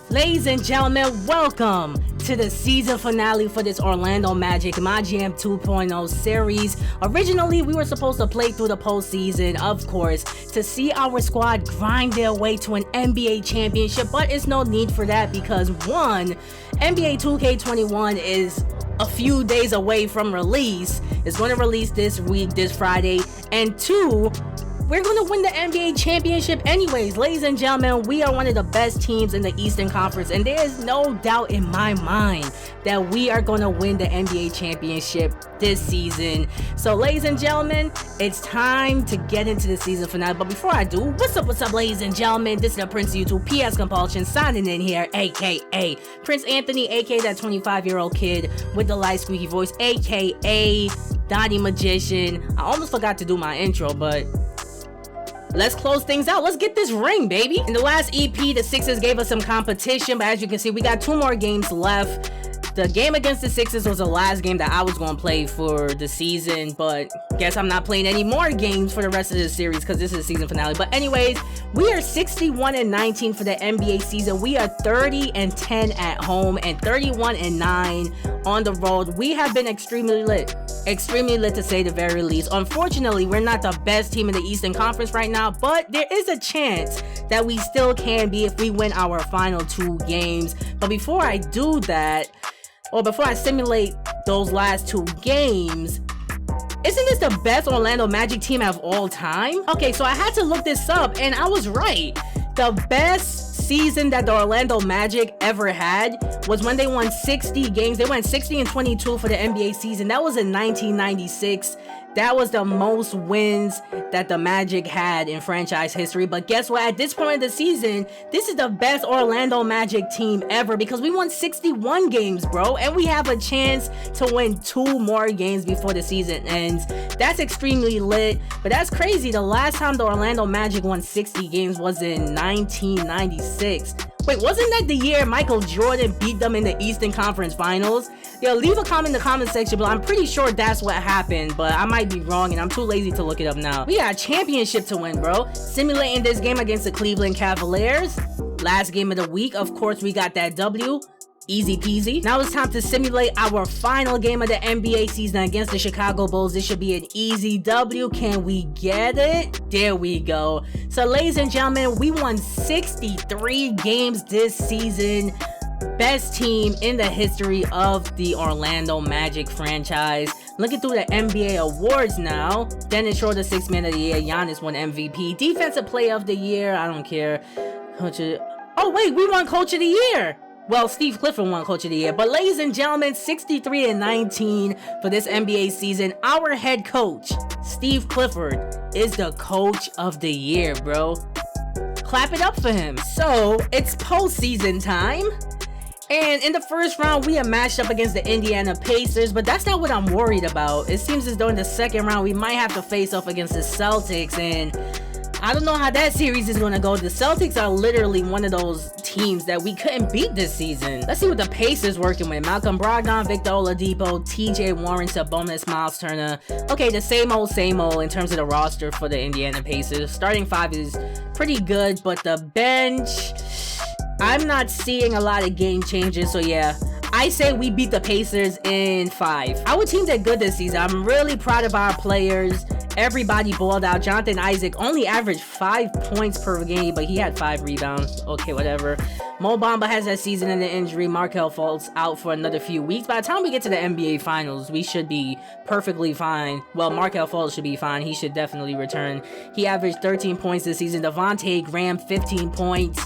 Ladies and gentlemen, welcome to the season finale for this Orlando Magic Mygm 2.0 series. Originally, we were supposed to play through the postseason, of course, to see our squad grind their way to an NBA championship, but it's no need for that because one, NBA 2K21 is a few days away from release. It's going to release this week, this Friday, and two, we're going to win the NBA championship anyways. Ladies and gentlemen, we are one of the best teams in the Eastern Conference, and there is no doubt in my mind that we are going to win the NBA championship this season. So, ladies and gentlemen, it's time to get into the season finale. But before I do, what's up, ladies and gentlemen? This is the Prince YouTube PS Compulsion signing in here, aka Prince Anthony, aka that 25-year-old kid with the light squeaky voice, aka Donnie Magician. I almost forgot to do my intro, but let's close things out. Let's get this ring, baby. In the last EP, the Sixers gave us some competition, but as you can see, we got 2 more games left. The game against the Sixers was the last game that I was going to play for the season, but guess I'm not playing any more games for the rest of the series because this is the season finale. But anyways, we are 61-19 for the NBA season. We are 30-10 at home and 31-9 on the road. We have been extremely lit to say the very least. Unfortunately, we're not the best team in the Eastern Conference right now, but there is a chance that we still can be if we win our final 2 games. But before I do that, or before I simulate those last 2 games, isn't this the best Orlando Magic team of all time? Okay, so I had to look this up and I was right. The best season that the Orlando Magic ever had was when they won 60 games. They went 60-22 for the NBA season. That was in 1996. That was the most wins that the Magic had in franchise history. But guess what? At this point of the season, this is the best Orlando Magic team ever because we won 61 games, bro. And we have a chance to win 2 more games before the season ends. That's extremely lit. But that's crazy. The last time the Orlando Magic won 60 games was in 1996. Wait, wasn't that the year Michael Jordan beat them in the Eastern Conference Finals? Yo, leave a comment in the comment section, but I'm pretty sure that's what happened, but I might be wrong and I'm too lazy to look it up now. We got a championship to win, bro. Simulating this game against the Cleveland Cavaliers. Last game of the week, of course, we got that W. Easy peasy. Now it's time to simulate our final game of the NBA season against the Chicago Bulls. This should be an easy W. Can we get it? There we go. So, ladies and gentlemen, we won 63 games this season. Best team in the history of the Orlando Magic franchise. Looking through the NBA awards now. Dennis Schroeder, 6th Man of the Year. Giannis won MVP. Defensive Player of the Year. I don't care. Oh, wait, we won Coach of the Year. Well, Steve Clifford won Coach of the Year. But ladies and gentlemen, 63-19 for this NBA season. Our head coach, Steve Clifford, is the Coach of the Year, bro. Clap it up for him. So, it's postseason time. And in the first round, we are matched up against the Indiana Pacers, but that's not what I'm worried about. It seems as though in the second round, we might have to face off against the Celtics, and I don't know how that series is going to go. The Celtics are literally one of those teams that we couldn't beat this season. Let's see what the Pacers working with. Malcolm Brogdon, Victor Oladipo, TJ Warren, Sabonis, Miles Turner. Okay, the same old in terms of the roster for the Indiana Pacers. Starting 5 is pretty good, but the bench, I'm not seeing a lot of game changes, so yeah. I say we beat the Pacers in 5. Our team did good this season. I'm really proud of our players. Everybody balled out. Jonathan Isaac only averaged 5 points per game, but he had 5 rebounds. Okay, whatever. Mo Bamba has that season in the injury. Markelle Fultz out for another few weeks. By the time we get to the NBA Finals, we should be perfectly fine. Well, Markelle Fultz should be fine. He should definitely return. He averaged 13 points this season. Devontae Graham, 15 points.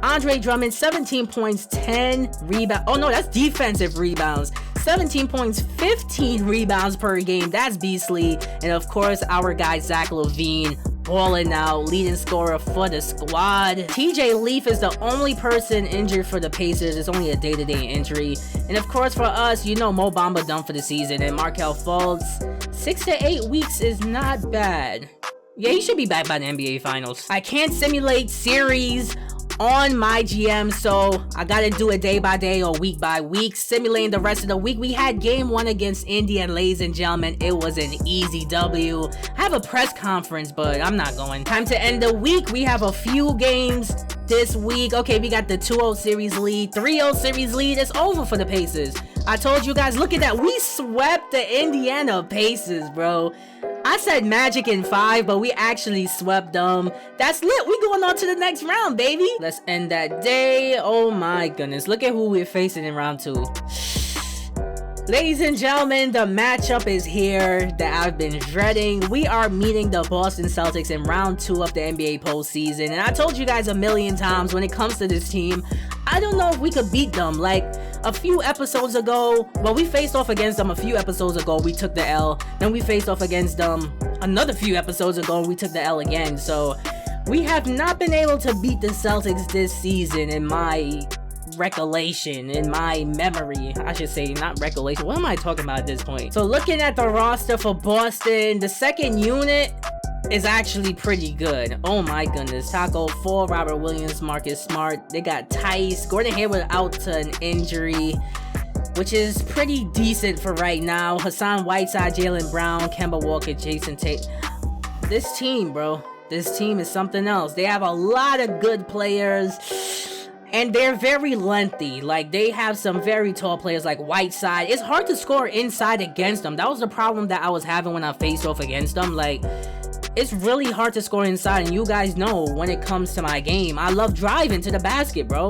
Andre Drummond, 17 points, 10 rebounds. Oh no, that's defensive rebounds. 17 points, 15 rebounds per game. That's beastly. And of course, our guy Zach LaVine balling out, leading scorer for the squad. TJ Leaf is the only person injured for the Pacers. It's only a day-to-day injury. And of course, for us, you know Mo Bamba done for the season. And Markelle Fultz, 6 to 8 weeks is not bad. Yeah, he should be back by the NBA Finals. I can't simulate series on Mygm, so I gotta do it day by day or week by week, simulating the rest of the week. We had game 1 against India, and ladies and gentlemen, it was an easy W. I have a press conference, but I'm not going. Time to end the week. We have a few games this week. Okay, we got the 2-0 series lead, 3-0 series lead. It's over for the Pacers. I told you guys, look at that. We swept the Indiana Pacers, bro. I said Magic in 5, but we actually swept them. That's lit. We going on to the next round, baby. Let's end that day. Oh my goodness. Look at who we're facing in round 2. Ladies and gentlemen, the matchup is here that I've been dreading. We are meeting the Boston Celtics in round 2 of the NBA postseason. And I told you guys a million times, when it comes to this team, I don't know if we could beat them. Like a few episodes ago, well, we faced off against them a few episodes ago. We took the L. Then we faced off against them another few episodes ago, and we took the L again. So we have not been able to beat the Celtics this season in my recollection, in my memory. I should say, not recollection. What am I talking about at this point? So looking at the roster for Boston, the second unit is actually pretty good. Oh my goodness. Taco 4, Robert Williams, Marcus Smart. They got Tice. Gordon Hayward out to an injury, which is pretty decent for right now. Hassan Whiteside, Jaylen Brown, Kemba Walker, Jason Tate. This team, bro. This team is something else. They have a lot of good players, and they're very lengthy. Like, they have some very tall players like Whiteside. It's hard to score inside against them. That was the problem that I was having when I faced off against them. Like, it's really hard to score inside, and you guys know when it comes to my game, I love driving to the basket, bro.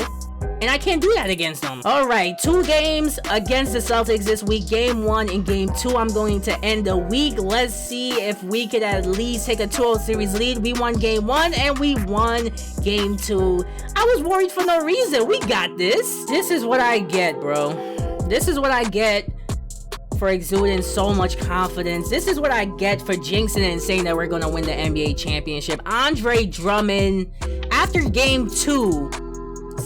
And I can't do that against them. Alright, 2 games against the Celtics this week. Game 1 and game 2. I'm going to end the week. Let's see if we could at least take a 2-0 series lead. We won game 1 and we won game 2. I was worried for no reason. We got this. This is what I get, bro. This is what I get for exuding so much confidence. This is what I get for jinxing and saying that we're going to win the NBA championship. Andre Drummond, after game 2,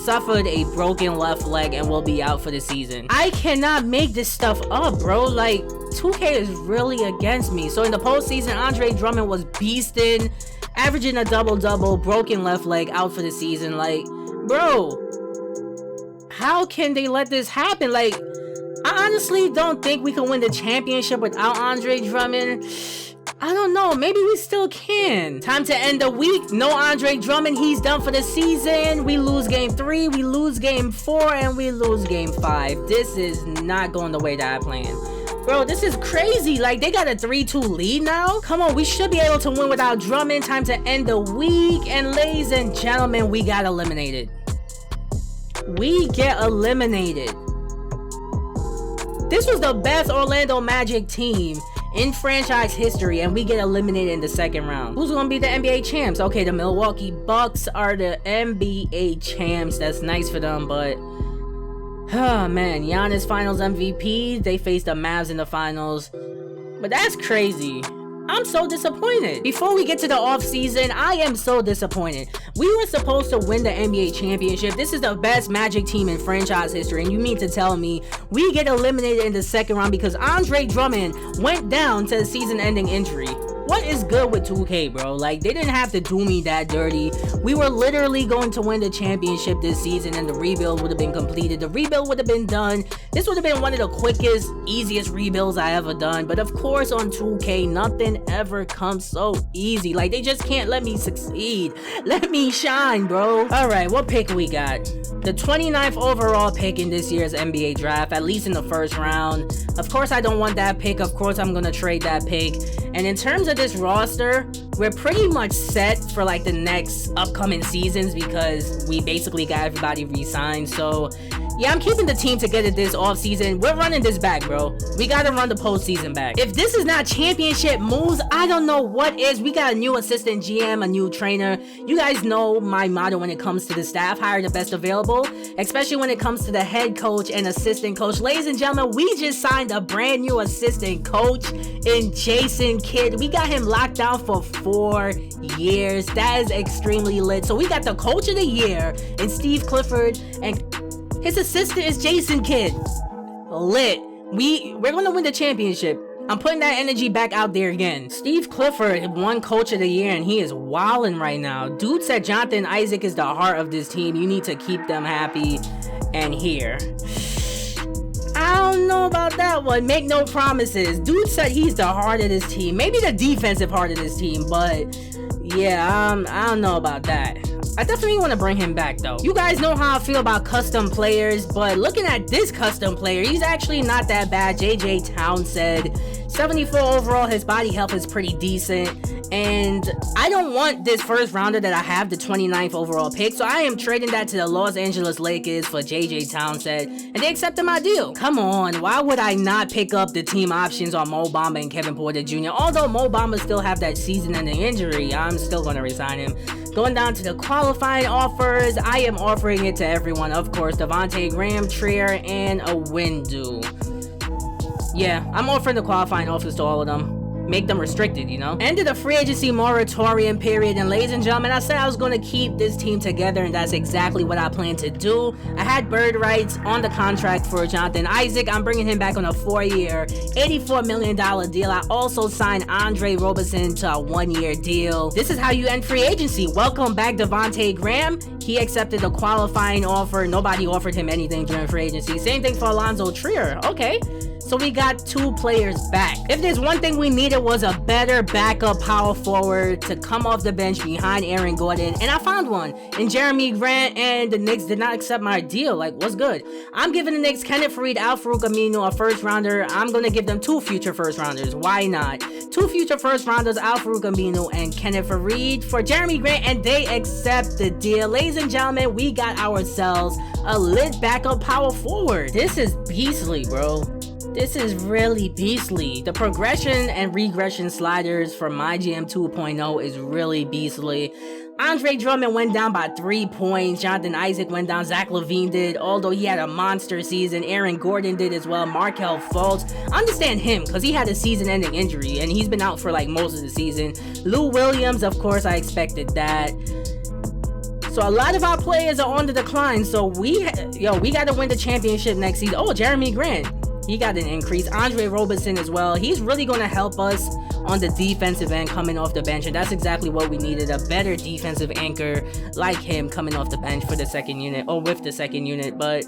suffered a broken left leg and will be out for the season. I cannot make this stuff up, bro. Like, 2K is really against me. So in the postseason, Andre Drummond was beasting, averaging a double-double, broken left leg, out for the season. Like, bro, how can they let this happen? Like, I honestly don't think we can win the championship without Andre Drummond. I don't know. Maybe we still can. Time to end the week. No Andre Drummond. He's done for the season. We lose game 3. We lose game 4. And we lose game 5. This is not going the way that I planned. Bro, this is crazy. Like, they got a 3-2 lead now. Come on. We should be able to win without Drummond. Time to end the week. And ladies and gentlemen, we got eliminated. We get eliminated. This was the best Orlando Magic team in franchise history, and we get eliminated in the second round. Who's gonna be the NBA champs? Okay, the Milwaukee Bucks are the NBA champs. That's nice for them, but oh man, Giannis finals MVP. They faced the Mavs in the finals, but that's crazy. I'm so disappointed. Before we get to the offseason, I am so disappointed. We were supposed to win the NBA championship. This is the best Magic team in franchise history, and you mean to tell me we get eliminated in the second round because Andre Drummond went down to a season-ending injury? What is good with 2K, bro? Like, they didn't have to do me that dirty. We were literally going to win the championship this season, and the rebuild would have been completed. The rebuild would have been done. This would have been one of the quickest, easiest rebuilds I ever done. But of course, on 2K, nothing ever comes so easy. Like, they just can't let me succeed. Let me shine, bro. All right, what pick we got? The 29th overall pick in this year's NBA draft, at least in the first round. Of course, I don't want that pick. Of course, I'm going to trade that pick. And in terms of this roster, we're pretty much set for like the next upcoming seasons because we basically got everybody re-signed. So yeah, I'm keeping the team together this offseason. We're running this back, bro. We gotta run the postseason back. If this is not championship moves, I don't know what is. We got a new assistant GM, a new trainer. You guys know my motto when it comes to the staff: hire the best available, especially when it comes to the head coach and assistant coach. Ladies and gentlemen, we just signed a brand new assistant coach in Jason Kidd. We got him locked down for 4 years. That is extremely lit. So we got the coach of the year in Steve Clifford, and his assistant is Jason Kidd. Lit. We're gonna win the championship. I'm putting that energy back out there again. Steve Clifford won Coach of the Year, and he is wilding right now. Dude said Jonathan Isaac is the heart of this team. You need to keep them happy. And here, I don't know about that one. Make no promises. Dude said he's the heart of this team. Maybe the defensive heart of this team, but yeah, I don't know about that. I definitely want to bring him back though. You guys know how I feel about custom players, but looking at this custom player, he's actually not that bad. JJ Townsend, 74 overall. His body health is pretty decent, and I don't want this first rounder that I have, the 29th overall pick, so I am trading that to the Los Angeles Lakers for JJ Townsend, and they accepted my deal. Come on, why would I not pick up the team options on Mo Bamba and Kevin Porter Jr.? Although Mo Bamba still have that season-ending injury, I'm still going to resign him. Going down to the qualifying offers, I am offering it to everyone, of course. Devontae Graham, Trier, and a Windu. Yeah, I'm offering the qualifying offers to all of them. Make them restricted, you know? Ended the free agency moratorium period, and ladies and gentlemen, I said I was going to keep this team together, and that's exactly what I plan to do. I had bird rights on the contract for Jonathan Isaac. I'm bringing him back on a 4-year, $84 million deal. I also signed Andre Roberson to a 1-year deal. This is how you end free agency. Welcome back, Devontae Graham. He accepted the qualifying offer. Nobody offered him anything during free agency. Same thing for Alonzo Trier. Okay. So we got 2 players back. If there's one thing we needed was a better backup power forward to come off the bench behind Aaron Gordon, and I found one in Jeremy Grant, and the Knicks did not accept my deal. Like, what's good? I'm giving the Knicks Kenneth Faried, Al-Farouq Aminu, a first rounder. I'm gonna give them 2 future first rounders. Why not? 2 future first rounders, Al-Farouq Aminu and Kenneth Faried for Jeremy Grant, and they accept the deal. Ladies and gentlemen, we got ourselves a lit backup power forward. This is beastly, bro. This is really beastly. The progression and regression sliders for Mygm 2.0 is really beastly. Andre Drummond went down by 3 points. Jonathan Isaac went down. Zach LaVine did, although he had a monster season. Aaron Gordon did as well. Markelle Fultz. I understand him because he had a season-ending injury, and he's been out for like most of the season. Lou Williams, of course, I expected that. So a lot of our players are on the decline. So we got to win the championship next season. Oh, Jeremy Grant. He got an increase. Andre Roberson as well. He's really going to help us on the defensive end coming off the bench, and that's exactly what we needed, a better defensive anchor like him coming off the bench for the second unit, or with the second unit. But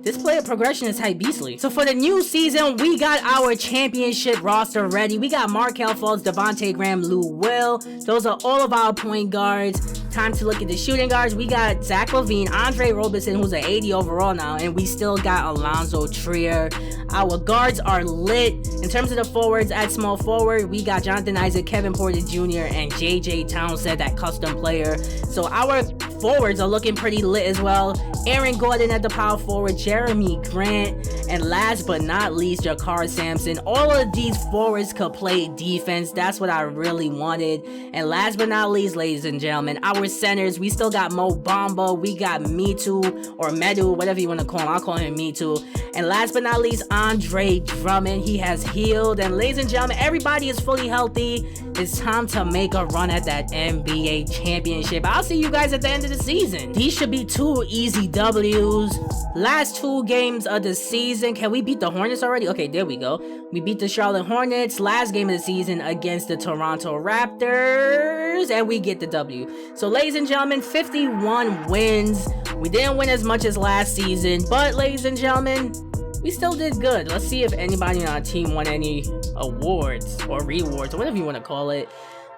this player progression is hype beastly. So for the new season, we got our championship roster ready. We got Markelle Fultz, Devontae Graham, Lou Will. Those are all of our point guards. Time to look at the shooting guards. We got Zach LaVine, Andre Roberson, who's an 80 overall now, and we still got Alonzo Trier. Our guards are lit. In terms of the forwards, at small forward, we got Jonathan Isaac, Kevin Porter Jr., and JJ Townsend, that custom player. So our forwards are looking pretty lit as well. Aaron Gordon at the power forward, Jeremy Grant, and last but not least, Jakar Sampson. All of these forwards could play defense. That's what I really wanted. And last but not least, ladies and gentlemen, our centers, we still got Mo Bamba, we got Metu, or Medu, whatever you want to call him. I'll call him Metu. And last but not least, Andre Drummond. He has healed. And ladies and gentlemen, everybody is fully healthy. It's time to make a run at that NBA championship. I'll see you guys at the end of the season. These should be 2 easy W's. Last 2 games of the season. Can we beat the Hornets already? Okay, there we go. We beat the Charlotte Hornets last game of the season against the Toronto Raptors, and we get the W. So ladies and gentlemen, 51 wins. We didn't win as much as last season, but ladies and gentlemen, we still did good. Let's see if anybody on our team won any awards or rewards or whatever you want to call it.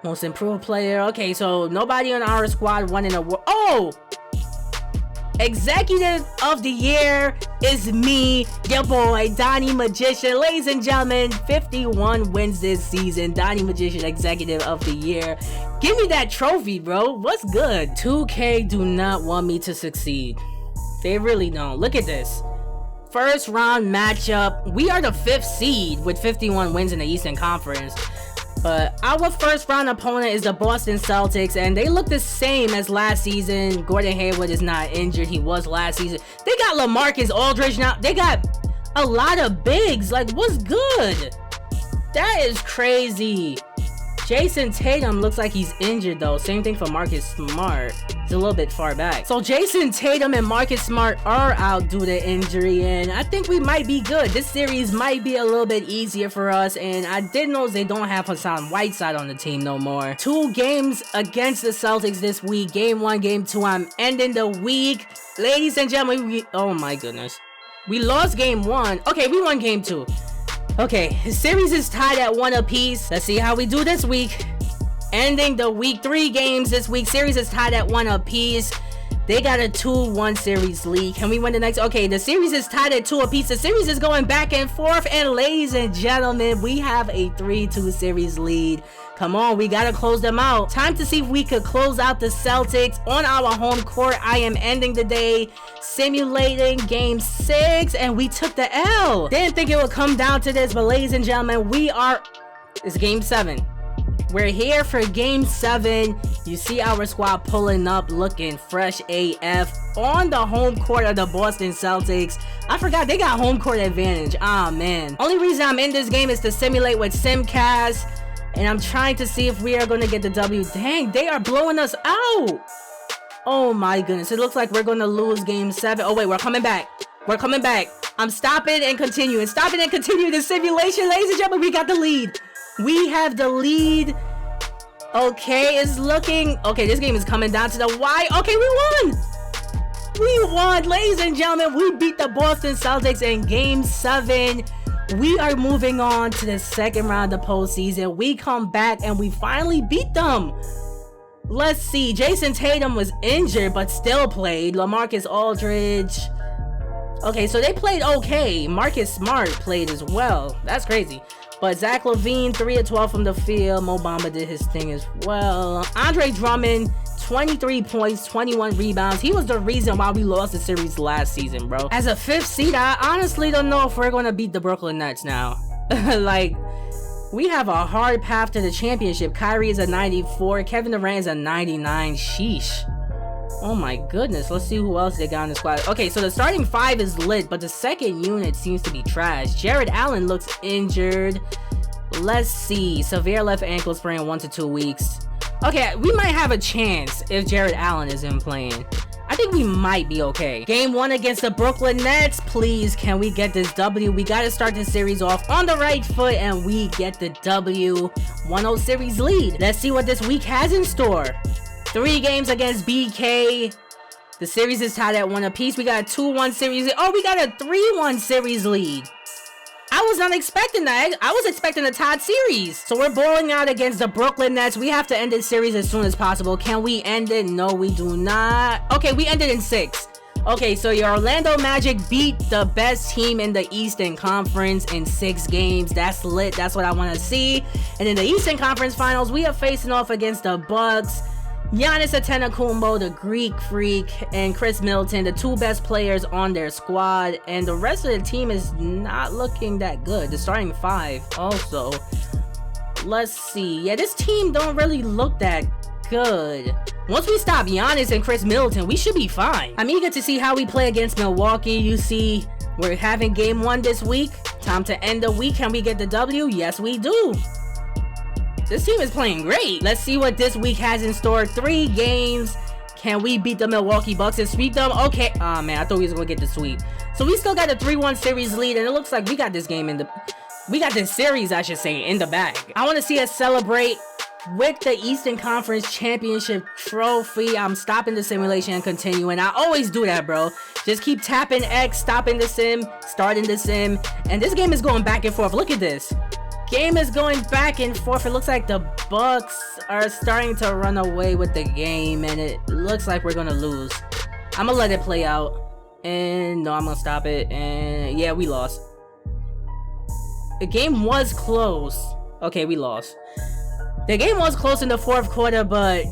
Most improved player. Okay, so nobody on our squad won an award. Oh! Executive of the Year is me, your boy, Donnie Magician. Ladies and gentlemen, 51 wins this season. Donnie Magician, Executive of the Year. Give me that trophy, bro. What's good? 2K do not want me to succeed. They really don't. Look at this. First round matchup. We are the 5th seed with 51 wins in the Eastern Conference. But our first round opponent is the Boston Celtics, and they look the same as last season. Gordon Hayward is not injured. He was last season. They got LaMarcus Aldridge now. They got a lot of bigs. Like, what's good? That is crazy. Jason Tatum looks like he's injured, though. Same thing for Marcus Smart. a little bit far back. So Jason Tatum and Marcus Smart are out due to injury, and I think we might be good. This series might be a little bit easier for us, and I did know they don't have Hassan Whiteside on the team no more. 2 games against the Celtics this week. Game 1, game 2. I'm ending the week. Ladies and gentlemen, oh my goodness. We lost game 1. Okay, we won game 2. Okay, the series is tied at 1 apiece. Let's see how we do this week. Ending the week 3 games this week. Series is tied at 1 apiece. They got a 2-1 series lead. Can we win the next? Okay, the series is tied at 2 apiece. The series is going back and forth. And ladies and gentlemen, we have a 3-2 series lead. Come on, we gotta close them out. Time to see if we could close out the Celtics on our home court. I am ending the day simulating game 6, and we took the L. Didn't think it would come down to this, but ladies and gentlemen, it's game 7. We're here for game 7. You see our squad pulling up, looking fresh AF on the home court of the Boston Celtics. I forgot they got home court advantage. Ah, man. Only reason I'm in this game is to simulate with Simcast, and I'm trying to see if we are going to get the W. Dang, they are blowing us out. Oh my goodness. It looks like we're going to lose game 7. Oh wait, we're coming back. We're coming back. I'm stopping and continuing. Stopping and continuing the simulation. Ladies and gentlemen, we got the lead. We have the lead. Okay, it's looking... Okay, this game is coming down to the wire. Okay, we won. We won. Ladies and gentlemen, we beat the Boston Celtics in game 7. We are moving on to the second round of postseason. We come back and we finally beat them. Let's see. Jason Tatum was injured but still played. LaMarcus Aldridge. Okay, so they played okay. Marcus Smart played as well. That's crazy. But Zach LaVine, 3 of 12 from the field. Mo Bamba did his thing as well. Andre Drummond, 23 points, 21 rebounds. He was the reason why we lost the series last season, bro. As a 5th seed, I honestly don't know if we're going to beat the Brooklyn Nets now. Like, we have a hard path to the championship. Kyrie is a 94. Kevin Durant is a 99. Sheesh. Oh my goodness. Let's see who else they got in the squad. Okay, so the starting 5 is lit, but the second unit seems to be trash. Jared Allen looks injured. Let's see. Severe left ankle sprain, 1 to 2 weeks. Okay, we might have a chance if Jared Allen isn't playing. I think we might be okay. Game 1 against the Brooklyn Nets. Please, can we get this W? We got to start this series off on the right foot, and we get the W. 1-0 series lead. Let's see what this week has in store. 3 games against BK. The series is tied at 1 apiece. We got a 2-1 series. Oh, we got a 3-1 series lead. I was not expecting that. I was expecting a tied series. So we're bowling out against the Brooklyn Nets. We have to end this series as soon as possible. Can we end it? No, we do not. Okay, we ended in 6. Okay, so your Orlando Magic beat the best team in the Eastern Conference in 6 games. That's lit. That's what I want to see. And in the Eastern Conference Finals, we are facing off against the Bucks. Giannis Antetokounmpo, the Greek Freak, and Chris Middleton, the 2 best players on their squad, and the rest of the team is not looking that good. The starting 5 also. Let's see. Yeah, this team don't really look that good. Once we stop Giannis and Chris Middleton, we should be fine. I'm eager to see how we play against Milwaukee. You see, we're having game 1 this week. Time to end the week. Can we get the W? Yes, we do. This team is playing great. Let's see what this week has in store. 3 games. Can we beat the Milwaukee Bucks and sweep them? Okay. Oh, man. I thought we was going to get the sweep. So we still got a 3-1 series lead, and it looks like we got this game in the... We got this series, I should say, in the bag. I want to see us celebrate with the Eastern Conference Championship trophy. I'm stopping the simulation and continuing. I always do that, bro. Just keep tapping X, stopping the sim, starting the sim. And this game is going back and forth. Look at this. Game is going back and forth. It looks like the Bucks are starting to run away with the game, and it looks like we're gonna lose. I'm gonna let it play out, and no, I'm gonna stop it. And yeah, we lost. The game was close. Okay, we lost. The game was close in the 4th quarter, but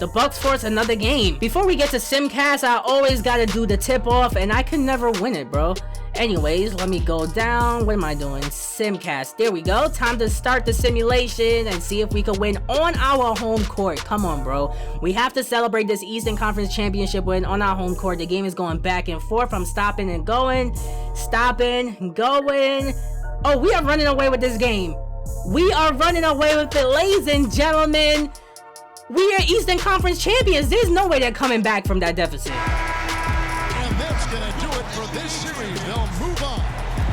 the Bucks forced another game. Before we get to Simcast, I always gotta do the tip-off, and I can never win it, bro. Anyways, let me go down. What am I doing? Simcast. There we go. Time to start the simulation and see if we can win on our home court. Come on, bro. We have to celebrate this Eastern Conference Championship win on our home court. The game is going back and forth. I'm stopping and going. Stopping, going. Oh, we are running away with this game. We are running away with it, ladies and gentlemen. We are Eastern Conference champions. There's no way they're coming back from that deficit. And that's going to do it for this series. They'll move on.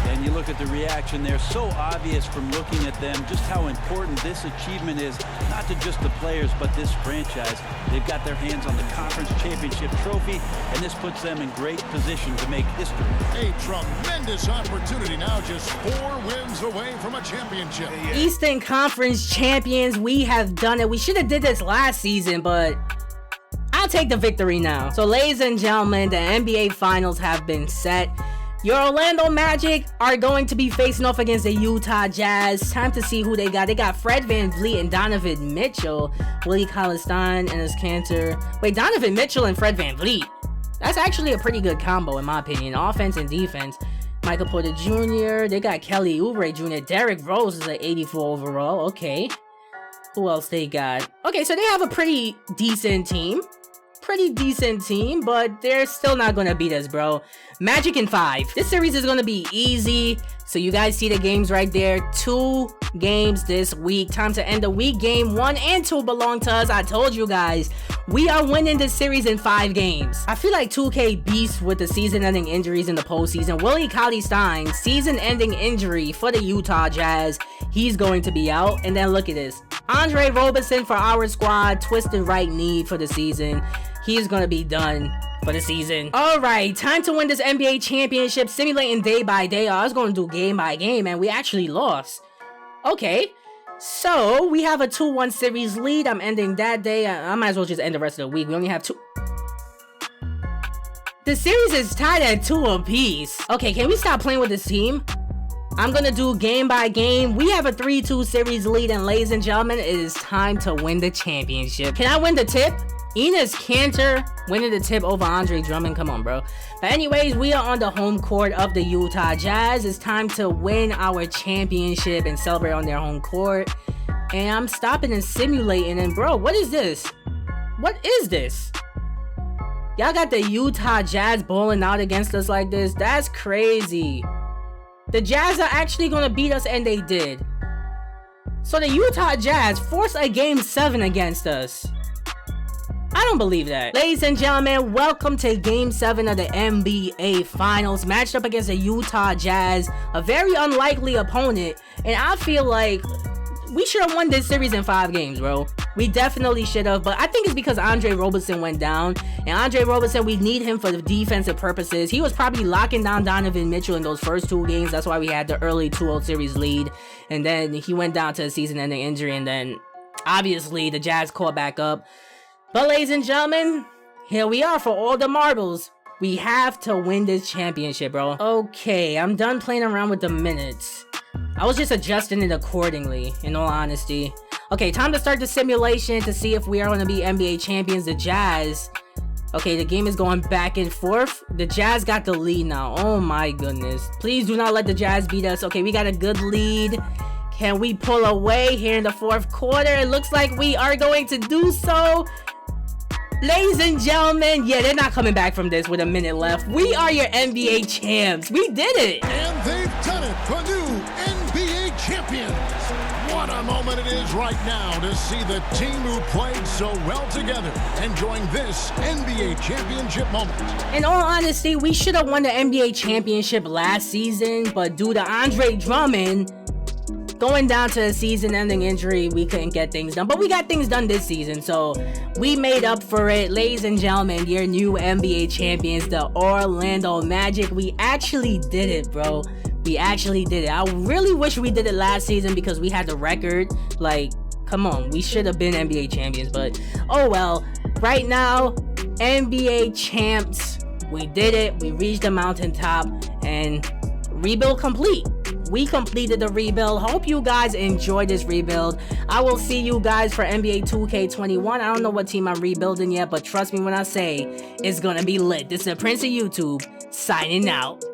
And you look at the reaction, they're so obvious from looking at them just how important this achievement is, not to just the players, but this franchise. They've got their hands on the conference championship trophy, and this puts them in great position to make history. A tremendous opportunity now, just 4 wins away from a championship. Eastern Conference champions, we have done it. We should have did this last season, but I'll take the victory now. So ladies and gentlemen, the NBA Finals have been set. Your Orlando Magic are going to be facing off against the Utah Jazz. Time to see who they got. They got Fred VanVleet and Donovan Mitchell. Willie Cauley-Stein and his Cantor. Wait, Donovan Mitchell and Fred VanVleet. That's actually a pretty good combo in my opinion. Offense and defense. Michael Porter Jr. They got Kelly Oubre Jr. Derrick Rose is an 84 overall. Okay. Who else they got? Okay, so they have a pretty decent team. But they're still not gonna beat us, bro. Magic in 5. This series is gonna be easy. So you guys see the games right there. 2 games this week. Time to end the week. Game 1 and 2 belong to us. I told you guys, we are winning this series in 5 games. I feel like 2K beasts with the season-ending injuries in the postseason. Willie Cauley-Stein, season-ending injury for the Utah Jazz. He's going to be out. And then look at this. Andre Roberson for our squad, twisted right knee for the season. He's gonna be done for the season. Alright, time to win this NBA championship, simulating day by day. I was gonna do game by game, and we actually lost. Okay, so we have a 2-1 series lead. I'm ending that day. I might as well just end the rest of the week. We only have 2. The series is tied at 2 apiece. Okay, can we stop playing with this team? I'm gonna do game by game. We have a 3-2 series lead, and ladies and gentlemen, it is time to win the championship. Can I win the tip? Enes Kanter winning the tip over Andre Drummond. Come on, bro. But anyways, we are on the home court of the Utah Jazz. It's time to win our championship and celebrate on their home court. And I'm stopping and simulating. And bro, what is this? What is this? Y'all got the Utah Jazz balling out against us like this? That's crazy. The Jazz are actually gonna beat us, and they did. So the Utah Jazz forced a game 7 against us. I don't believe that. Ladies and gentlemen, welcome to Game 7 of the NBA Finals. Matched up against the Utah Jazz. A very unlikely opponent. And I feel like we should have won this series in 5 games, bro. We definitely should have. But I think it's because Andre Roberson went down. And Andre Roberson, we need him for the defensive purposes. He was probably locking down Donovan Mitchell in those first 2 games. That's why we had the early 2-0 series lead. And then he went down to a season-ending injury. And then, obviously, the Jazz caught back up. But ladies and gentlemen, here we are for all the marbles. We have to win this championship, bro. Okay, I'm done playing around with the minutes. I was just adjusting it accordingly, in all honesty. Okay, time to start the simulation to see if we are going to be NBA champions. The Jazz. Okay, the game is going back and forth. The Jazz got the lead now. Oh my goodness. Please do not let the Jazz beat us. Okay, we got a good lead. Can we pull away here in the 4th quarter? It looks like we are going to do so. Ladies and gentlemen, yeah, they're not coming back from this with a minute left. We are your NBA champs. We did it. And they've done it, the new NBA champions. What a moment it is right now to see the team who played so well together enjoying this NBA championship moment. In all honesty, we should have won the NBA championship last season, but due to Andre Drummond going down to a season-ending injury, we couldn't get things done. But we got things done this season, so we made up for it. Ladies and gentlemen, your new NBA champions, the Orlando Magic. We actually did it, bro. We actually did it. I really wish we did it last season because we had the record. Like, come on, we should have been NBA champions, but oh well. Right now, NBA champs. We did it. We reached the mountaintop, and rebuild complete. We completed the rebuild. Hope you guys enjoyed this rebuild. I will see you guys for NBA 2K21. I don't know what team I'm rebuilding yet, but trust me when I say it's gonna be lit. This is the Prince of YouTube signing out.